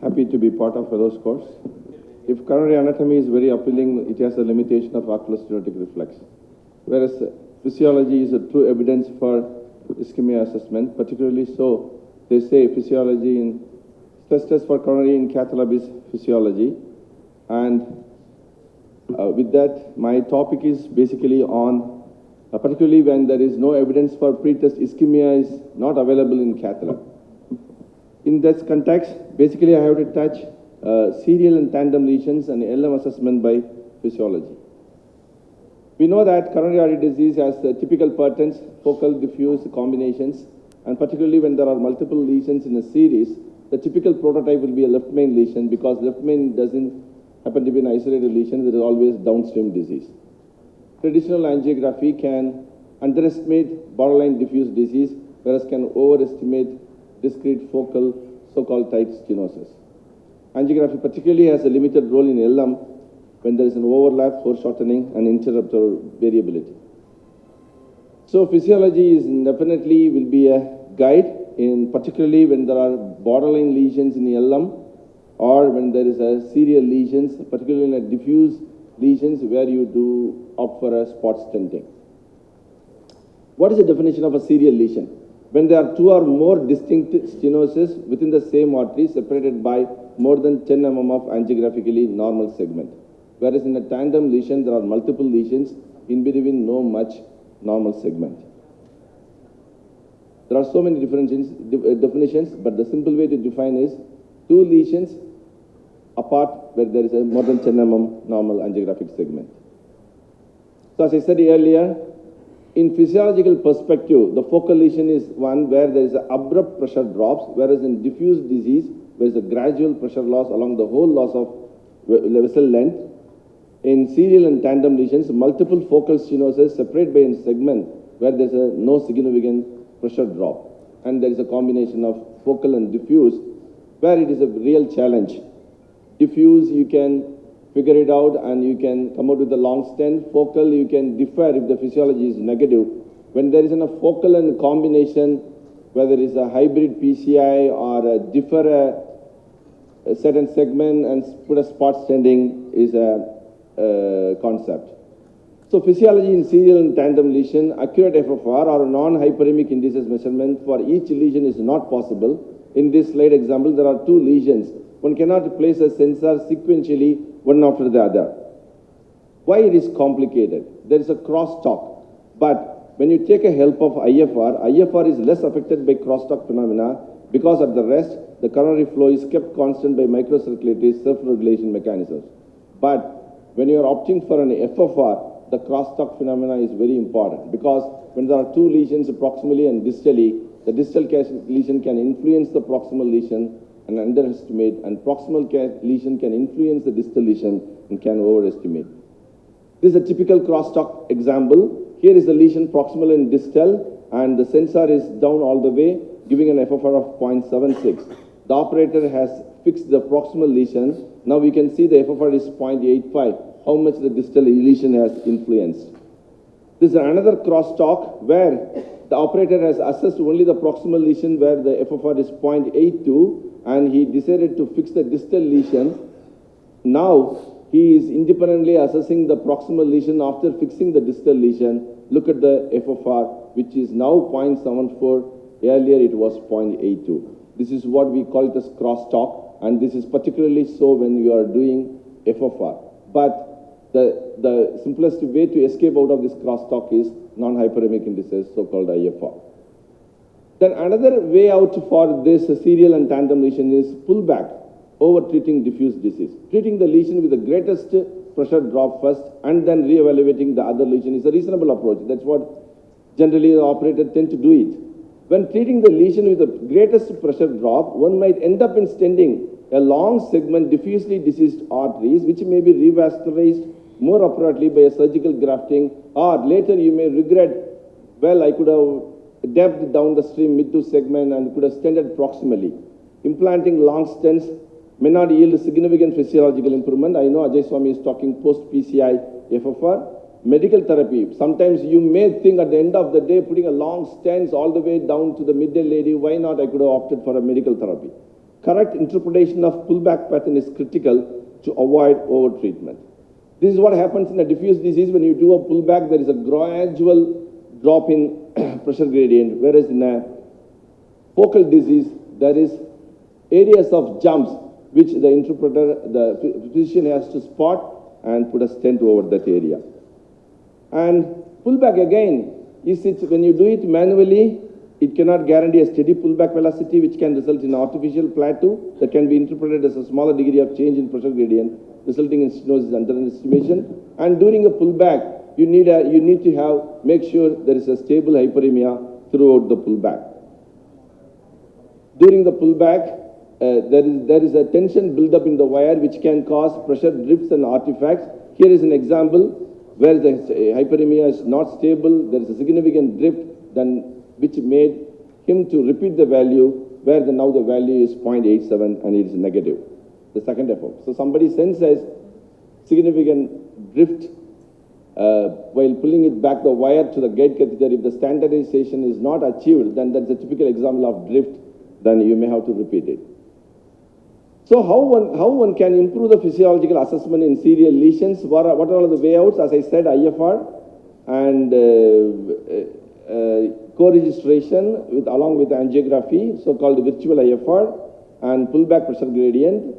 Happy to be part of Fellow's course. If coronary anatomy is very appealing, it has a limitation of ocular stenotic reflex. Whereas physiology is a true evidence for ischemia assessment, particularly so they say physiology in stress test for coronary in cath lab is physiology. And with that, my topic is basically on, particularly when there is no evidence for pre-test ischemia is not available in cath lab. In this context, basically I have to touch serial and tandem lesions and LM assessment by physiology. We know that coronary artery disease has typical patterns, focal, diffuse combinations, and particularly when there are multiple lesions in a series, the typical prototype will be a left main lesion because left main doesn't happen to be an isolated lesion, there is always downstream disease. Traditional angiography can underestimate borderline diffuse disease, whereas can overestimate discrete focal, so-called tight stenosis. Angiography particularly has a limited role in LM when there is an overlap, foreshortening, and interrupter variability. So physiology is definitely will be a guide, in particularly when there are borderline lesions in the LM or when there is a serial lesions, particularly in a diffuse lesions where you do opt for a spot stenting. What is the definition of a serial lesion? When there are two or more distinct stenosis within the same artery separated by more than 10 mm of angiographically normal segment. Whereas in a tandem lesion, there are multiple lesions in between no much normal segment. There are so many definitions, but the simple way to define is two lesions apart where there is a more than 10 mm normal angiographic segment. So as I said earlier, in physiological perspective, the focal lesion is one where there is an abrupt pressure drops, whereas in diffuse disease, there is a gradual pressure loss along the whole loss of vessel length. In serial and tandem lesions, multiple focal stenosis separate by a segment where there is no significant pressure drop. And there is a combination of focal and diffuse where it is a real challenge. Diffuse, you can figure it out and you can come out with a long stent. Focal, you can differ if the physiology is negative. When there is a focal and combination, whether it's a hybrid PCI or a differ a certain segment and put a spot stenting is a concept. So physiology in serial and tandem lesion, accurate FFR or non-hyperemic indices measurement for each lesion is not possible. In this slide example, there are two lesions. One cannot place a sensor sequentially one after the other. Why it is complicated? There is a crosstalk. But when you take a help of IFR, IFR is less affected by crosstalk phenomena because at the rest, the coronary flow is kept constant by microcirculatory self-regulation mechanisms. But when you are opting for an FFR, the crosstalk phenomena is very important because when there are two lesions proximally and distally, the distal lesion can influence the proximal lesion and underestimate, and proximal lesion can influence the distal lesion and can overestimate. This is a typical crosstalk example. Here is the lesion proximal and distal, and the sensor is down all the way, giving an FFR of 0.76. The operator has fixed the proximal lesion. Now we can see the FFR is 0.85, how much the distal lesion has influenced. This is another crosstalk where the operator has assessed only the proximal lesion where the FFR is 0.82 and he decided to fix the distal lesion. Now he is independently assessing the proximal lesion after fixing the distal lesion. Look at the FFR, which is now 0.74. Earlier it was 0.82. This is what we call it as crosstalk, and this is particularly so when you are doing FFR. But the simplest way to escape out of this crosstalk is non-hyperemic indices, so-called IFR. Then another way out for this serial and tandem lesion is pullback over treating diffuse disease. Treating the lesion with the greatest pressure drop first and then re-evaluating the other lesion is a reasonable approach. That's what generally the operator tend to do it. When treating the lesion with the greatest pressure drop, one might end up in stenting a long segment diffusely diseased arteries which may be revascularized more appropriately by a surgical grafting, or later you may regret, well, I could have depth down the stream mid-2 segment and could have stented proximally. Implanting long stents may not yield significant physiological improvement. I know Ajay Swami is talking post-PCI FFR. Medical therapy, sometimes you may think at the end of the day, putting a long stents all the way down to the middle lady, why not I could have opted for a medical therapy. correct interpretation of pullback pattern is critical to avoid over-treatment. This is what happens in a diffuse disease. When you do a pullback, there is a gradual drop in pressure gradient, whereas in a focal disease, there is areas of jumps which the interpreter, the physician has to spot and put a stent over that area. And pullback again, is it when you do it manually, it cannot guarantee a steady pullback velocity, which can result in artificial plateau that can be interpreted as a smaller degree of change in pressure gradient, resulting in stenosis underestimation. And during a pullback, you need to make sure there is a stable hyperemia throughout the pullback. During the pullback, there is a tension buildup in the wire which can cause pressure drifts and artifacts. Here is an example where the hyperemia is not stable. There is a significant drift which made him to repeat the value where now the value is 0.87 and it is negative, the second effort. So somebody senses significant drift while pulling it back the wire to the gate catheter. If the standardization is not achieved, then that's a typical example of drift, then you may have to repeat it. So how one can improve the physiological assessment in serial lesions? What are all the way outs? As I said, IFR and co-registration along with angiography, so-called virtual IFR, and pullback pressure gradient,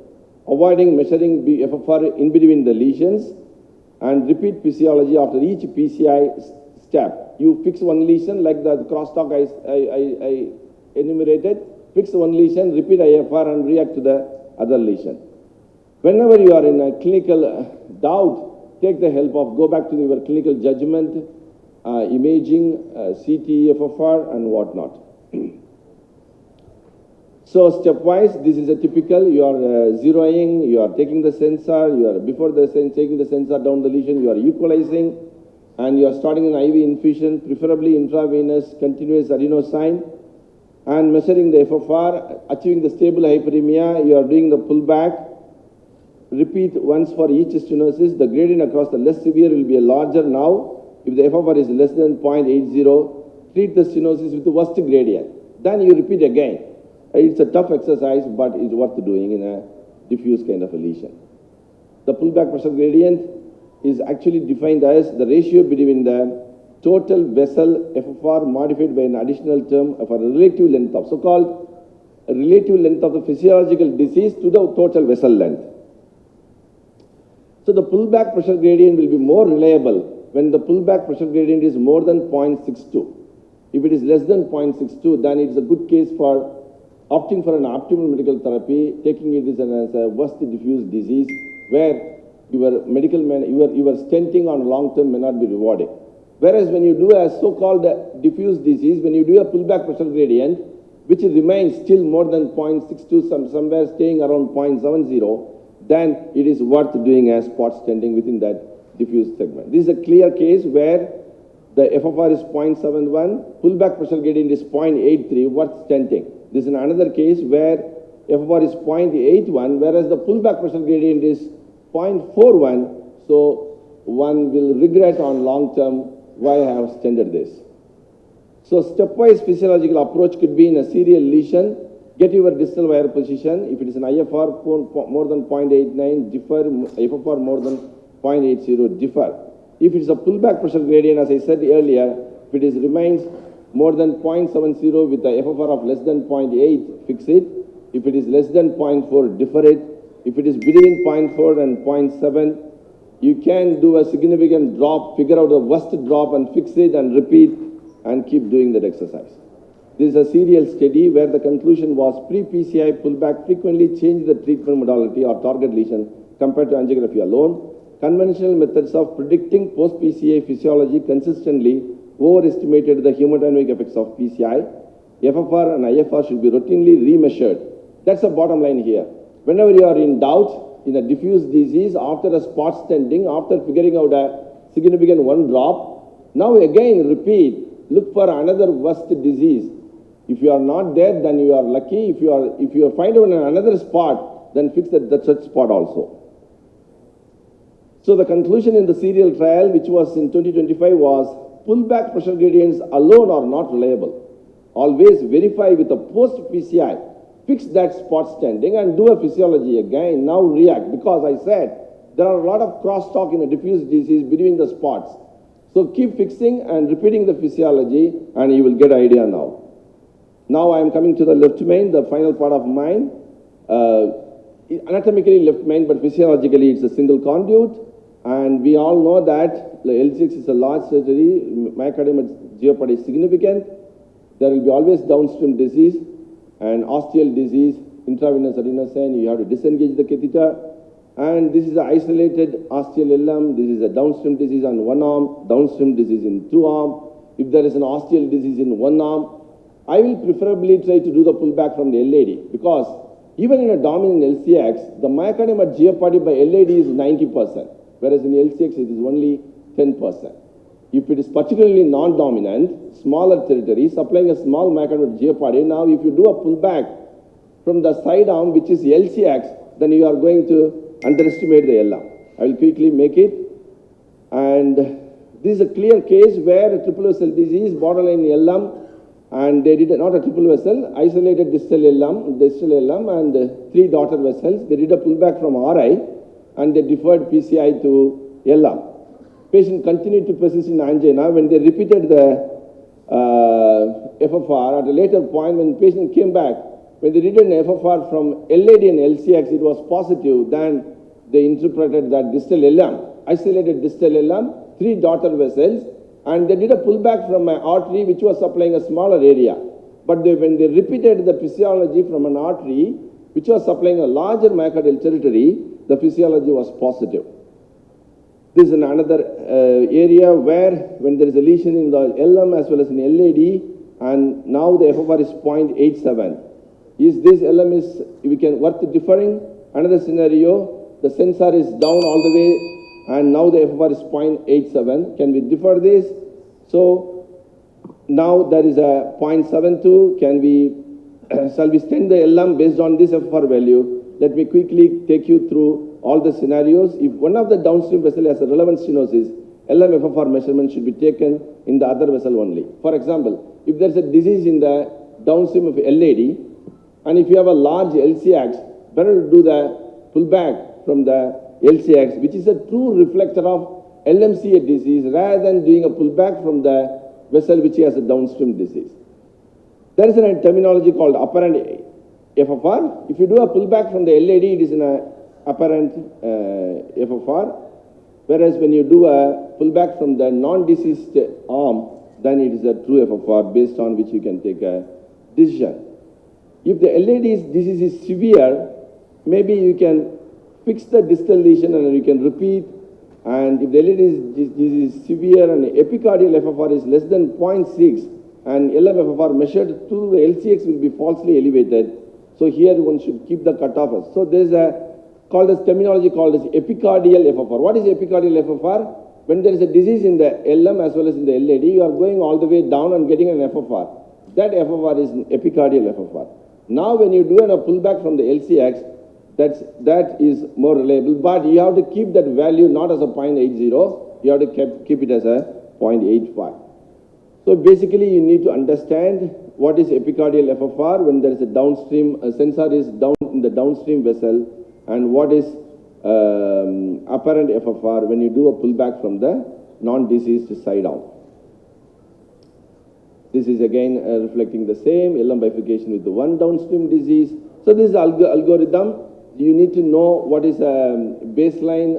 avoiding measuring FFR in between the lesions, and repeat physiology after each PCI step. You fix one lesion like the crosstalk I enumerated, fix one lesion, repeat IFR and react to the other lesion. Whenever you are in a clinical doubt, take the help of, go back to your clinical judgment, imaging, CT, FFR, and whatnot. So stepwise, this is a typical, you are zeroing, you are taking the sensor, before taking the sensor down the lesion, you are equalizing, and you are starting an IV infusion, preferably intravenous continuous adenosine, and measuring the FFR, achieving the stable hyperemia. You are doing the pullback. Repeat once for each stenosis. The gradient across the less severe will be a larger now. If the FFR is less than 0.80, treat the stenosis with the worst gradient. Then you repeat again. It's a tough exercise, but it's worth doing in a diffuse kind of a lesion. The pullback pressure gradient is actually defined as the ratio between the total vessel FFR modified by an additional term of a relative length of, so-called relative length of the physiological disease to the total vessel length. So the pullback pressure gradient will be more reliable when the pullback pressure gradient is more than 0.62. If it is less than 0.62, then it's a good case for opting for an optimal medical therapy, taking it as a worst diffuse disease where your stenting on long term may not be rewarding. Whereas when you do a so-called diffuse disease, when you do a pullback pressure gradient, which remains still more than 0.62, somewhere staying around 0.70, then it is worth doing a spot stenting within that diffuse segment. This is a clear case where the FFR is 0.71, pullback pressure gradient is 0.83, worth stenting. This is another case where FFR is 0.81, whereas the pullback pressure gradient is 0.41, so one will regret on long term why I have stented this. So stepwise physiological approach could be in a serial lesion, get your distal wire position. If it is an IFR more than 0.89, differ, FFR more than 0.80, differ. If it is a pullback pressure gradient, as I said earlier, if it remains more than 0.70 with the FFR of less than 0.8, fix it. If it is less than 0.4, differ it. If it is between 0.4 and 0.7, you can do a significant drop, figure out the worst drop and fix it and repeat and keep doing that exercise. This is a serial study where the conclusion was pre-PCI pullback frequently changed the treatment modality or target lesion compared to angiography alone. Conventional methods of predicting post-PCI physiology consistently overestimated the hemodynamic effects of PCI. FFR and IFR should be routinely remeasured. That's the bottom line here. Whenever you are in doubt, in a diffuse disease, after a spot stenting, after figuring out a significant one drop, now again repeat, look for another worst disease. If you are not there, then you are lucky. If you find out another spot, then fix that such spot also. So the conclusion in the serial trial, which was in 2025, was pullback pressure gradients alone are not reliable. Always verify with a post-PCI fix that spot standing and do a physiology again, now react, because I said there are a lot of crosstalk in a diffuse disease between the spots. So keep fixing and repeating the physiology and you will get idea now. Now I am coming to the left main, the final part of mine. Anatomically left main, but physiologically it's a single conduit. And we all know that the L6 is a large surgery, myocardium geopathy is significant. There will be always downstream disease and osteal disease, intravenous adenosine, you have to disengage the catheter. And this is an isolated osteal LM, this is a downstream disease on one arm, downstream disease in two arms. If there is an osteal disease in one arm, I will preferably try to do the pullback from the LAD, because even in a dominant LCX, the myocardium at geopathy by LAD is 90%, whereas in LCX it is only 10%. If it is particularly non-dominant, smaller territory, supplying a small myocardium at geopathy, now if you do a pullback from the side arm, which is LCX, then you are going to underestimate the LM. I will quickly make it. And this is a clear case where a triple vessel disease, borderline LM, and they did not a triple vessel, isolated distal LM and three daughter vessels. They did a pullback from RI and they deferred PCI to LM. Patient continued to persist in angina. When they repeated the FFR at a later point, when the patient came back, when they did an FFR from LAD and LCX, it was positive. Then they interpreted that distal LM, isolated distal LM, three daughter vessels, and they did a pullback from my artery, which was supplying a smaller area. But when they repeated the physiology from an artery, which was supplying a larger myocardial territory, the physiology was positive. This is another area where when there is a lesion in the LM as well as in LAD, and now the FFR is 0.87. Is this LM is, we can worth differing? Another scenario, the sensor is down all the way, and now the FFR is 0.87. Can we differ this? So now there is a 0.72. Can we, shall we extend the LM based on this FFR value? Let me quickly take you through all the scenarios. If one of the downstream vessel has a relevant stenosis, LM FFR measurement should be taken in the other vessel only. For example, if there is a disease in the downstream of LAD, and if you have a large LCX, better to do the pullback from the LCX, which is a true reflector of LMCA disease, rather than doing a pullback from the vessel which has a downstream disease. There is a terminology called apparent FFR. If you do a pullback from the LAD, it is an apparent FFR, whereas when you do a pullback from the non-diseased arm, then it is a true FFR based on which you can take a decision. If the LAD disease is severe, maybe you can fix the distal lesion and you can repeat. And if the LAD disease is severe and epicardial FFR is less than 0.6 and LM FFR measured to the LCX will be falsely elevated. So here one should keep the cutoff. So there is a terminology called as epicardial FFR. What is epicardial FFR? When there is a disease in the LM as well as in the LAD, you are going all the way down and getting an FFR. That FFR is an epicardial FFR. Now when you do a pullback from the LCX, that is more reliable, but you have to keep that value not as a 0.80, you have to keep it as a 0.85. So basically you need to understand what is epicardial FFR when there is a downstream, sensor is down in the downstream vessel, and what is apparent FFR when you do a pullback from the non-diseased side out. This is again reflecting the same LM bifurcation with the one downstream disease. So this is algorithm. You need to know what is a baseline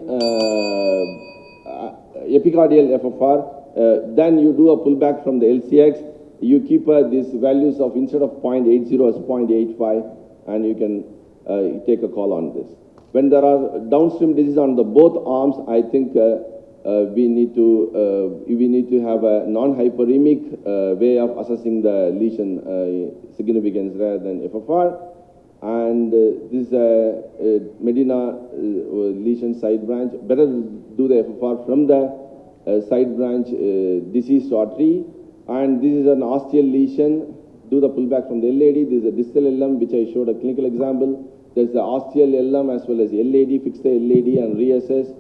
epicardial FFR. Then you do a pullback from the LCX. You keep these values of instead of 0.80 as 0.85, and you can take a call on this. When there are downstream disease on the both arms, I think we need to have a non-hyperemic way of assessing the lesion significance rather than FFR. And this Medina lesion side branch, better do the FFR from the side branch diseased artery. And this is an osteal lesion, do the pullback from the LAD. This is a distal LM, which I showed a clinical example. There's the osteal LM as well as LAD, fix the LAD and reassess.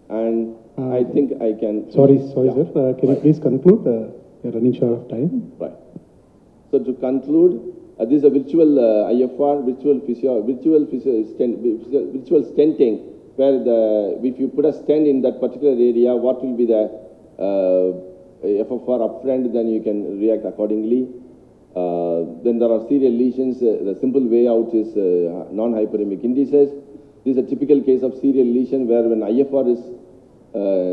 And I think I can... Sorry, yeah. Sir. Can you please conclude? You're running short of time. Right. So to conclude, This is a virtual IFR, virtual stenting, where if you put a stent in that particular area, what will be the FFR upfront, then you can react accordingly. Then there are serial lesions. The simple way out is non-hyperemic indices. This is a typical case of serial lesion where when IFR is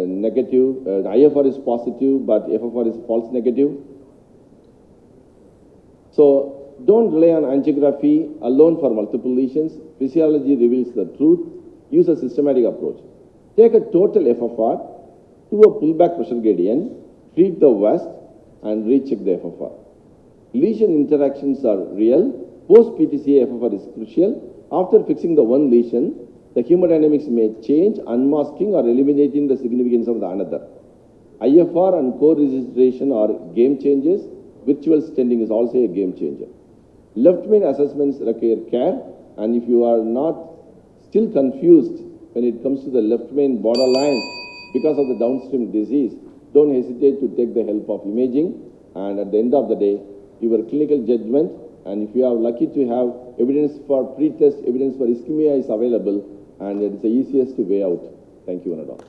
negative, IFR is positive, but FFR is false negative. So don't rely on angiography alone for multiple lesions. Physiology reveals the truth. Use a systematic approach. Take a total FFR, do a pullback pressure gradient, treat the West, and recheck the FFR. Lesion interactions are real. Post-PTCA FFR is crucial. After fixing the one lesion, the hemodynamics may change, unmasking or eliminating the significance of the another. IFR and co-registration are game changers. Virtual stenting is also a game changer. Left main assessments require care, and if you are not still confused when it comes to the left main borderline because of the downstream disease, don't hesitate to take the help of imaging, and at the end of the day, your clinical judgment, and if you are lucky to have evidence for pretest, evidence for ischemia is available, and it's the easiest to weigh out. Thank you, one and all.